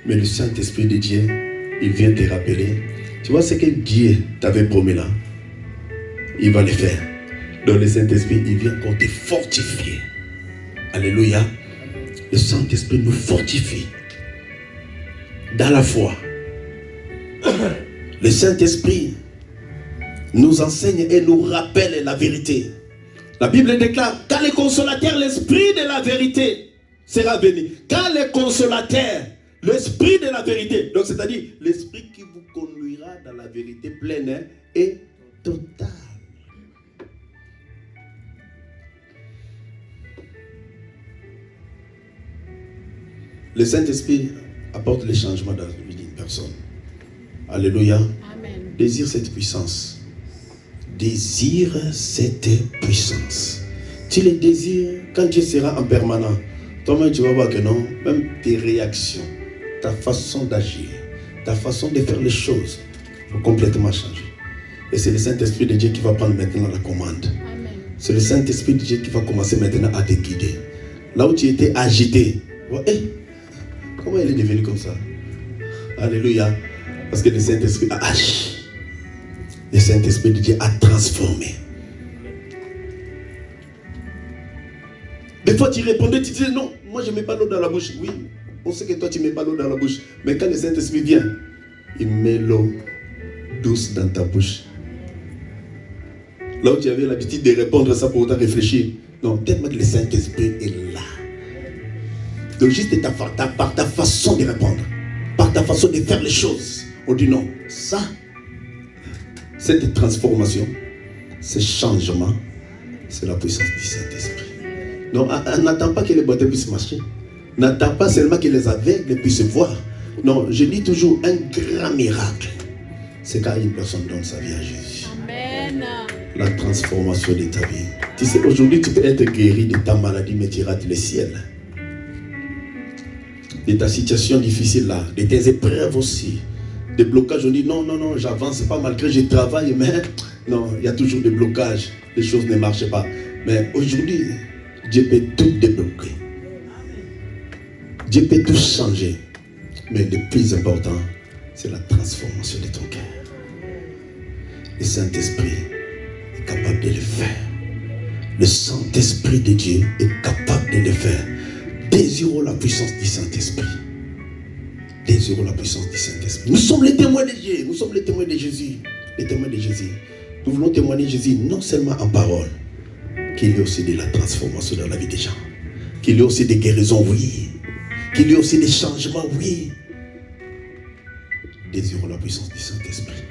Mais le Saint-Esprit de Dieu, il vient te rappeler. Tu vois ce que Dieu t'avait promis là, il va le faire. Donc le Saint-Esprit, il vient pour te fortifier. Alléluia. Le Saint-Esprit nous fortifie dans la foi. Le Saint-Esprit nous enseigne et nous rappelle la vérité. La Bible déclare, quand le consolateur, l'Esprit de la vérité sera venu. Quand le consolateur, l'Esprit de la vérité, donc c'est-à-dire l'Esprit qui vous conduira dans la vérité pleine et totale. Le Saint-Esprit apporte les changements dans la vie d'une personne. Alléluia. Amen. Désire cette puissance. Désire cette puissance. Tu le désires quand Dieu sera en permanent. Toi-même, tu vas voir que non, même tes réactions, ta façon d'agir, ta façon de faire les choses vont complètement changer. Et c'est le Saint-Esprit de Dieu qui va prendre maintenant la commande. Amen. C'est le Saint-Esprit de Dieu qui va commencer maintenant à te guider. Là où tu étais agité, comment il est devenu comme ça? Alléluia. Parce que le Saint-Esprit a agi. Le Saint-Esprit de Dieu a transformé. Des fois tu répondais, tu disais non, moi je ne mets pas l'eau dans la bouche. Oui, on sait que toi tu ne mets pas l'eau dans la bouche. Mais quand le Saint-Esprit vient, il met l'eau douce dans ta bouche. Là où tu avais l'habitude de répondre ça pour autant réfléchir. Non, tellement que le Saint-Esprit est là. Donc juste par ta façon de répondre, par ta façon de faire les choses, on dit non, ça, cette transformation, ce changement, c'est la puissance du Saint-Esprit. Donc n'attends pas que les boiteux puissent marcher. N'attends pas seulement que les aveugles puissent voir. Non, je dis toujours un grand miracle. C'est quand une personne donne sa vie à Jésus. Amen. La transformation de ta vie. Tu sais, aujourd'hui tu peux être guéri de ta maladie, mais tu rates le ciel. De ta situation difficile là, de tes épreuves aussi, des blocages, on dit non, j'avance pas malgré je travaille, mais non, il y a toujours des blocages, les choses ne marchent pas. Mais aujourd'hui, Dieu peut tout débloquer. Dieu peut tout changer. Mais le plus important, c'est la transformation de ton cœur. Le Saint-Esprit est capable de le faire. Le Saint-Esprit de Dieu est capable de le faire. Désirons la puissance du Saint-Esprit. Désirons la puissance du Saint-Esprit. Nous sommes les témoins de Dieu. Nous sommes les témoins de Jésus. Les témoins de Jésus. Nous voulons témoigner Jésus non seulement en parole, qu'il y ait aussi de la transformation dans la vie des gens. Qu'il y ait aussi des guérisons, oui. Qu'il y ait aussi des changements, oui. Désirons la puissance du Saint-Esprit.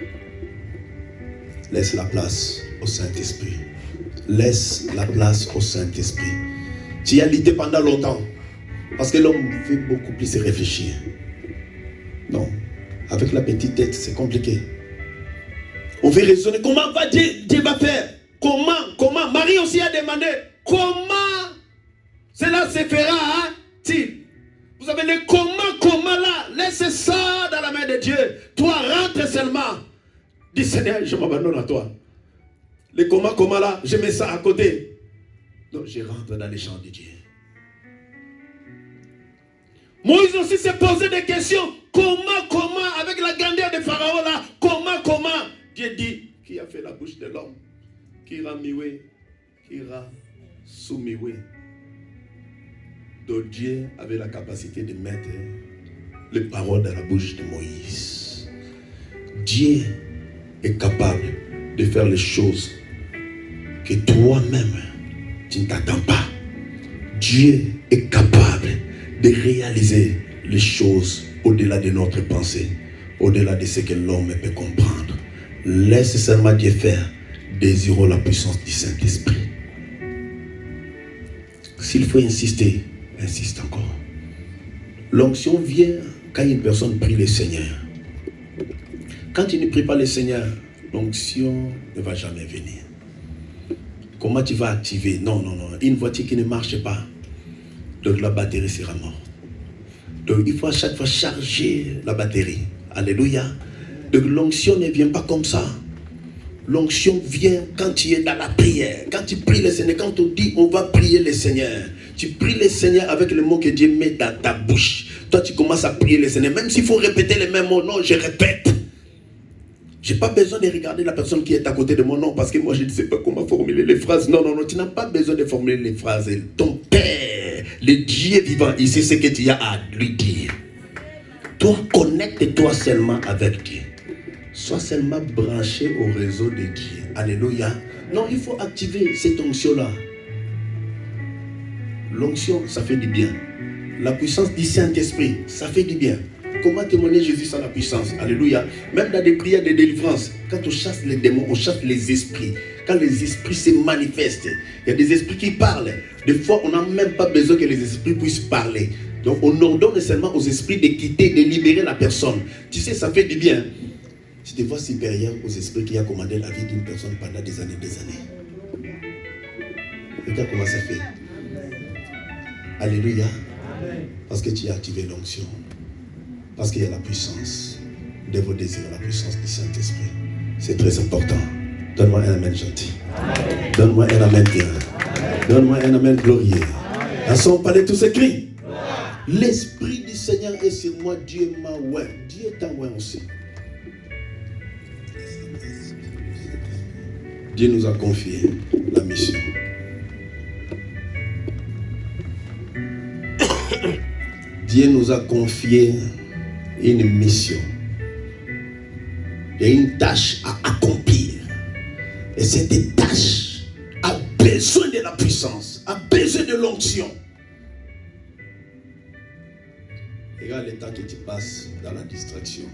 Laisse la place au Saint-Esprit. Laisse la place au Saint-Esprit. Tu y as lutté pendant longtemps. Parce que l'homme veut beaucoup plus se réfléchir. Non. Avec la petite tête, c'est compliqué. On veut raisonner. Comment va Dieu va faire? Comment? Marie aussi a demandé. Comment cela se fera-t-il? Vous avez le comment là. Laisse ça dans la main de Dieu. Toi, rentre seulement. Dis Seigneur, je m'abandonne à toi. Le comment là, je mets ça à côté. Donc je rentre dans les champs de Dieu. Moïse aussi s'est posé des questions. Comment, avec la grandeur de Pharaon là, comment? Dieu dit, qui a fait la bouche de l'homme? Qui a mioué, qui a soumioué. Donc Dieu avait la capacité de mettre les paroles dans la bouche de Moïse. Dieu est capable de faire les choses que toi-même tu ne t'attends pas. Dieu est capable de réaliser les choses au-delà de notre pensée, au-delà de ce que l'homme peut comprendre. Laisse seulement Dieu faire. Désirons la puissance du Saint-Esprit. S'il faut insister, insiste encore. L'onction vient quand une personne prie le Seigneur. Quand tu ne pries pas le Seigneur, l'onction ne va jamais venir. Comment tu vas activer? Non. Une voiture qui ne marche pas, donc la batterie sera morte. Donc il faut à chaque fois charger la batterie. Alléluia. Donc l'onction ne vient pas comme ça. L'onction vient quand tu es dans la prière. Quand tu pries le Seigneur, quand on dit on va prier le Seigneur, Tu pries le Seigneur avec le mot que Dieu met dans ta bouche. Toi, tu commences à prier le Seigneur. Même s'il faut répéter les mêmes mots, non, je répète. Je n'ai pas besoin de regarder la personne qui est à côté de moi, non, parce que moi, je ne sais pas comment formuler les phrases. Non, non, non, tu n'as pas besoin de formuler les phrases. Ton Père, le Dieu vivant, il sait ce que tu as à lui dire. Toi, connecte-toi seulement avec Dieu. Sois seulement branché au réseau de Dieu. Alléluia. Non, il faut activer cette onction-là. L'onction, ça fait du bien. La puissance du Saint-Esprit, ça fait du bien. Comment témoigner Jésus sans la puissance? Alléluia. Même dans des prières de délivrance, quand on chasse les démons, on chasse les esprits. Quand les esprits se manifestent, il y a des esprits qui parlent. Des fois, on n'a même pas besoin que les esprits puissent parler. Donc, on ordonne seulement aux esprits de quitter, de libérer la personne. Tu sais, ça fait du bien. Tu te vois supérieur aux esprits qui ont commandé la vie d'une personne pendant des années, des années. Regarde comment ça fait. Alléluia. Parce que tu as activé l'onction. Parce qu'il y a la puissance de vos désirs, la puissance du Saint-Esprit. C'est très important. Donne-moi un amen gentil. Donne-moi un amen bien. Donne-moi un amen glorieux. À son palais, tous ces cris. L'Esprit du Seigneur est sur moi. Dieu m'a oint. Dieu t'a oint aussi. Dieu nous a confié la mission. Dieu nous a confié une mission. Il y a une tâche à accomplir. Et cette tâche a besoin de la puissance, a besoin de l'onction. Regarde le temps que tu passes dans la distraction.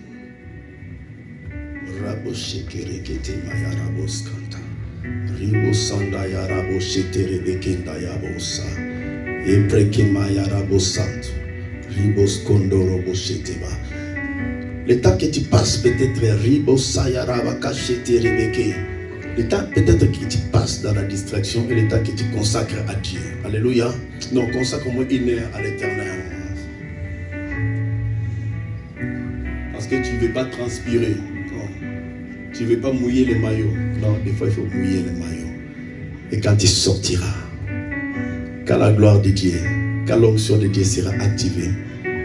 Rabo shekere kete maya rabo skanta. Ribo sanda ya rabo shetere bekenda ya bosa. Epreke maya rabo santo. Ribo skondo robo sheteba. Le temps que tu passes peut-être ribo saya raba kashetere beke. Le temps peut-être que tu passes dans la distraction et le temps que tu consacres à Dieu. Alléluia. Non, consacre au moins une heure à l'Éternel. Parce que tu ne veux pas transpirer. Tu ne veux pas mouiller les maillots. Non, des fois il faut mouiller les maillots. Et quand tu sortiras, quand la gloire de Dieu, quand l'onction de Dieu sera activée,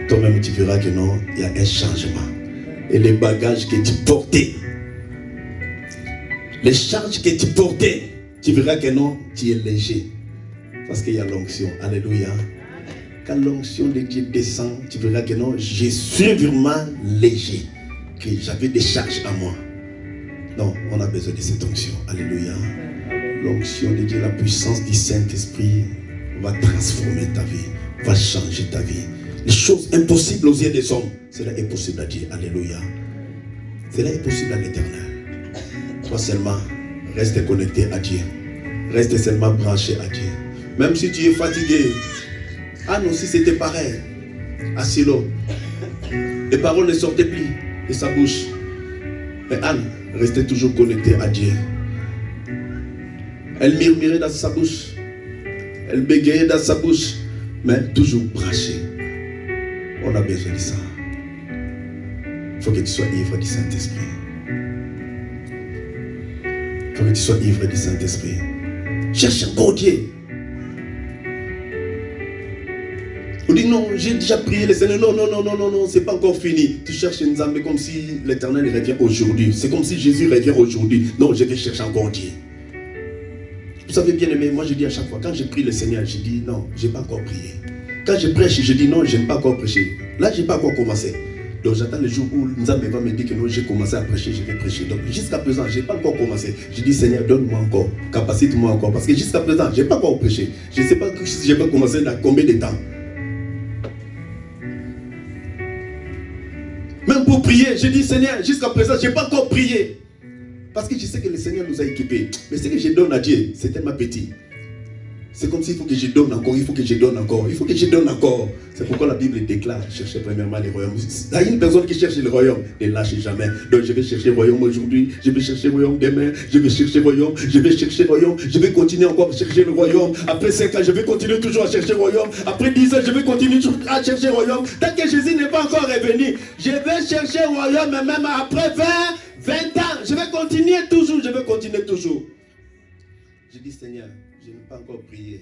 toi-même tu verras que non, il y a un changement. Et les bagages que tu portais, les charges que tu portais, tu verras que non, tu es léger. Parce qu'il y a l'onction. Alléluia. Quand l'onction de Dieu descend, tu verras que non, je suis vraiment léger. Que j'avais des charges à moi. Non, on a besoin de cette onction. Alléluia. L'onction de Dieu, la puissance du Saint-Esprit va transformer ta vie, va changer ta vie. Les choses impossibles aux yeux des hommes, cela est possible à Dieu. Alléluia. Cela est possible à l'Éternel. Toi seulement, reste connecté à Dieu. Reste seulement branché à Dieu. Même si tu es fatigué. Anne aussi c'était pareil. À Silo. Les paroles ne sortaient plus de sa bouche. Mais Anne restait toujours connectée à Dieu. Elle murmurait dans sa bouche. Elle bégayait dans sa bouche. Mais toujours branchée. On a besoin de ça. Il faut que tu sois ivre du Saint-Esprit. Il faut que tu sois ivre du Saint-Esprit. Cherche encore Dieu. On dit non, j'ai déjà prié le Seigneur. Non, non, non, non, non, non, c'est pas encore fini. Tu cherches une Nzambé comme si l'Éternel revient aujourd'hui. C'est comme si Jésus revient aujourd'hui. Non, je vais chercher encore Dieu. Vous savez bien aimé, moi je dis à chaque fois, quand je prie le Seigneur, je dis non, je n'ai pas encore prié. Quand je prêche, je dis non, je n'ai pas encore prêché. Là, je n'ai pas encore commencé. Donc j'attends le jour où Nzambé va me dire que non, j'ai commencé à prêcher, je vais prêcher. Donc jusqu'à présent, je n'ai pas encore commencé. Je dis Seigneur, donne-moi encore, capacite-moi encore. Parce que jusqu'à présent, je n'ai pas encore prêché. Je ne sais pas si je vais commencer dans combien de temps. Même pour prier, je dis Seigneur, jusqu'à présent, je n'ai pas encore prié. Parce que je sais que le Seigneur nous a équipés. Mais ce que je donne à Dieu, c'est tellement petit. C'est comme s'il faut que je donne encore, il faut que je donne encore, il faut que je donne encore. C'est pourquoi la Bible déclare, cherchez premièrement les royaumes. Il y a une personne qui cherche le royaume, ne lâche jamais. Donc je vais chercher le royaume aujourd'hui, je vais chercher le royaume demain, je vais chercher le royaume, je vais chercher le royaume, je vais continuer encore à chercher le royaume. Après 5 ans, je vais continuer toujours à chercher le royaume. Après 10 ans, je vais continuer à chercher le royaume. Tant que Jésus n'est pas encore revenu, je vais chercher le royaume, et même après 20 ans, je vais continuer toujours, je vais continuer toujours. Je dis Seigneur, je n'ai pas encore prié.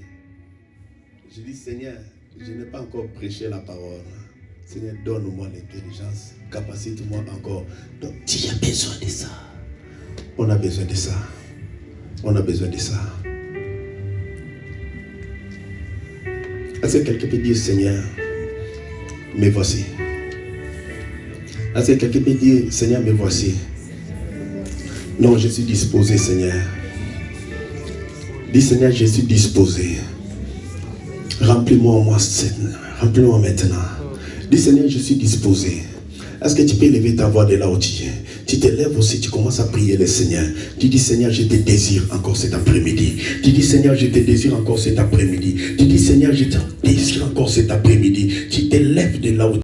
Je dis, Seigneur, je n'ai pas encore prêché la parole. Seigneur, donne-moi l'intelligence, capacite-moi encore. Donc, tu as besoin de ça. On a besoin de ça. On a besoin de ça. Est-ce que quelqu'un peut dire, Seigneur, me voici? Est-ce que quelqu'un peut dire, Seigneur, me voici? Non, je suis disposé, Seigneur. Dis, Seigneur, je suis disposé. Remplis-moi moi, remplis-moi maintenant. Dis, Seigneur, je suis disposé. Est-ce que tu peux lever ta voix de là où tu es? Tu te lèves aussi, tu commences à prier le Seigneur. Tu dis, Seigneur, je te désire encore cet après-midi. Tu dis, Seigneur, je te désire encore cet après-midi. Tu dis, Seigneur, je te désire encore cet après-midi. Tu te lèves de là où tu es.